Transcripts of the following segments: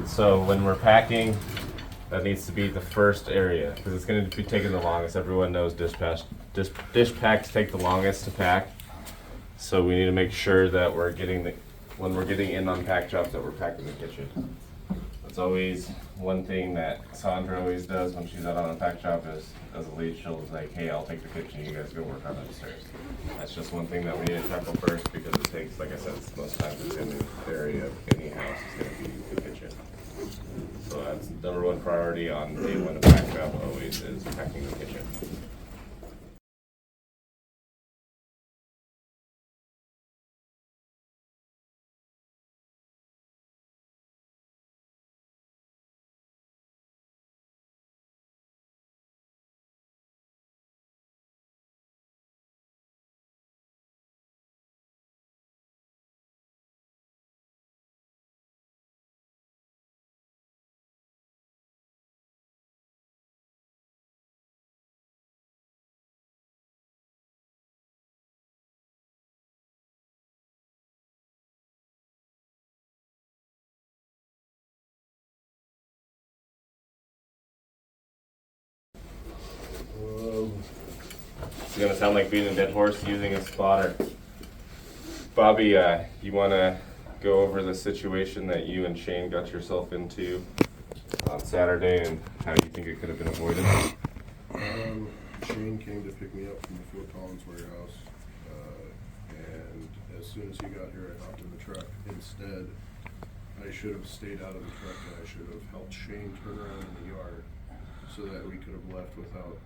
So when we're packing, that needs to be the first area because it's going to be taking the longest. Everyone knows dish packs take the longest to pack. So we need to make sure that we're getting when we're getting in on pack jobs that we're packing the kitchen. That's always one thing that Sandra always does when she's out on a pack job is, as a lead, she'll like, hey, I'll take the kitchen, you guys go work on upstairs. That's just one thing that we need to tackle first because it takes, like I said, most times it's in the area of any house is going to be the kitchen. So that's number one priority on day one of pack job always is packing the kitchen. It's gonna sound like being a dead horse using a spotter. Bobby, you wanna go over the situation that you and Shane got yourself into on Saturday and how you think it could have been avoided? Shane came to pick me up from the Fort Collins warehouse, and as soon as he got here, I hopped in the truck. Instead, I should have stayed out of the truck and I should have helped Shane turn around in the yard so that we could have left without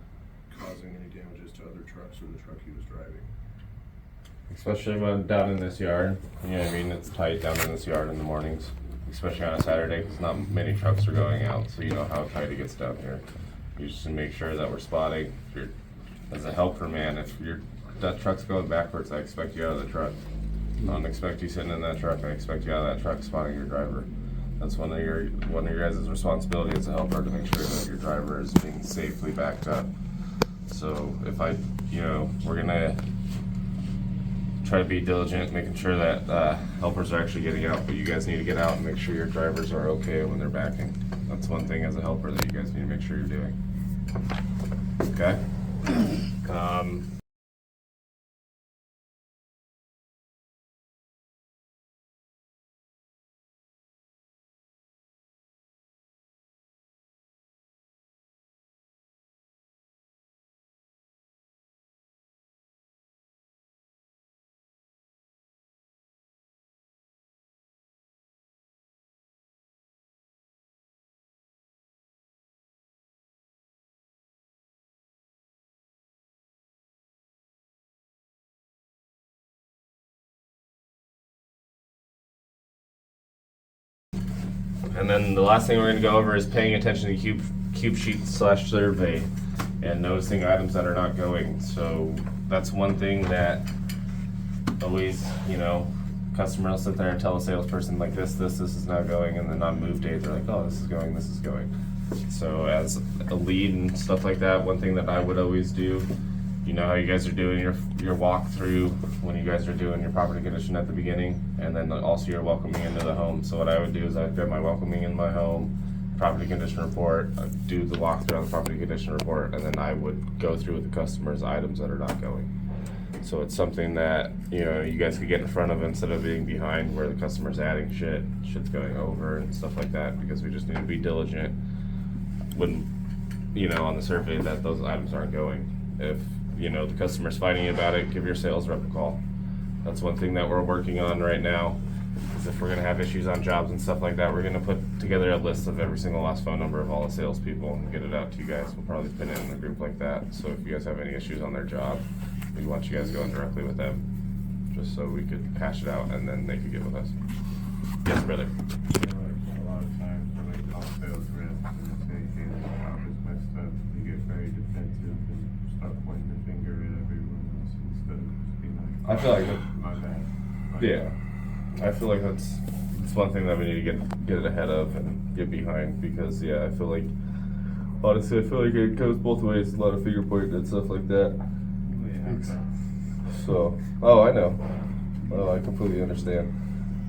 causing any damages to other trucks or the truck he was driving. Especially when down in this yard, you know what I mean, it's tight down in this yard in the mornings, especially on a Saturday, because not many trucks are going out, so you know how tight it gets down here. You just make sure that we're spotting. If you're, as a helper, man, if that truck's going backwards, I expect you out of the truck. I don't expect you sitting in that truck. I expect you out of that truck spotting your driver. That's one of your guys' responsibility as a helper to make sure that your driver is being safely backed up. So if we're gonna try to be diligent, making sure that helpers are actually getting out, but you guys need to get out and make sure your drivers are okay when they're backing. That's one thing as a helper that you guys need to make sure you're doing. Okay? And then the last thing we're going to go over is paying attention to cube sheet / survey and noticing items that are not going. So that's one thing that always, customer will sit there and tell a salesperson like this is not going, and then on move day they're like, oh, this is going, this is going. So as a lead and stuff like that, one thing that I would always do, you know how you guys are doing your walkthrough when you guys are doing your property condition at the beginning, and then also your welcoming into the home. So what I would do is I'd get my welcoming in my home, property condition report, I'd do the walkthrough on the property condition report, and then I would go through with the customer's items that are not going. So it's something that, you guys could get in front of instead of being behind where the customer's adding shit's going over and stuff like that, because we just need to be diligent when, on the survey that those items aren't going. If, the customer's fighting about it, give your sales rep a call. That's one thing that we're working on right now, is if we're gonna have issues on jobs and stuff like that, we're gonna put together a list of every single last phone number of all the salespeople and get it out to you guys. We'll probably pin it in a group like that. So if you guys have any issues on their job, we want you guys going directly with them, just so we could hash it out and then they could get with us. Yes, brother. A lot of times when they call sales reps and say, hey, the job is messed up, they get very defensive and start pointing the finger at everyone else instead of just being like, I feel like my bad. yeah, I feel like that's one thing that we need to get ahead of and get behind, because I feel like, honestly, I feel like it goes both ways, a lot of finger pointing and stuff like that. So, I know. Oh, I completely understand.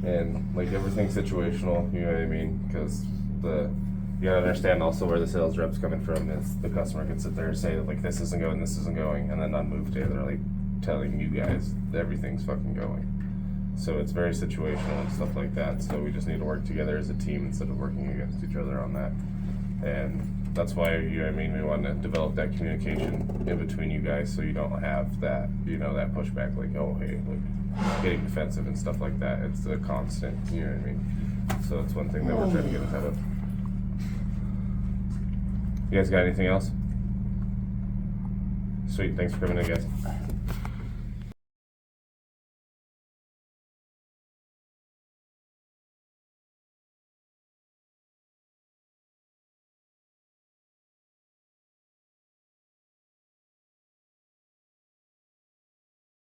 And like everything's situational, you know what I mean? Because you gotta understand also where the sales rep's coming from is the customer can sit there and say like this isn't going, and then on move day they're like telling you guys that everything's fucking going. So it's very situational and stuff like that. So we just need to work together as a team instead of working against each other on that. And that's why, you know what I mean, we want to develop that communication in between you guys so you don't have that, you know, that pushback like, oh, hey, like getting defensive and stuff like that. It's a constant, you know what I mean? So it's one thing that we're trying to get ahead of. You guys got anything else? Sweet, thanks for coming in, guys.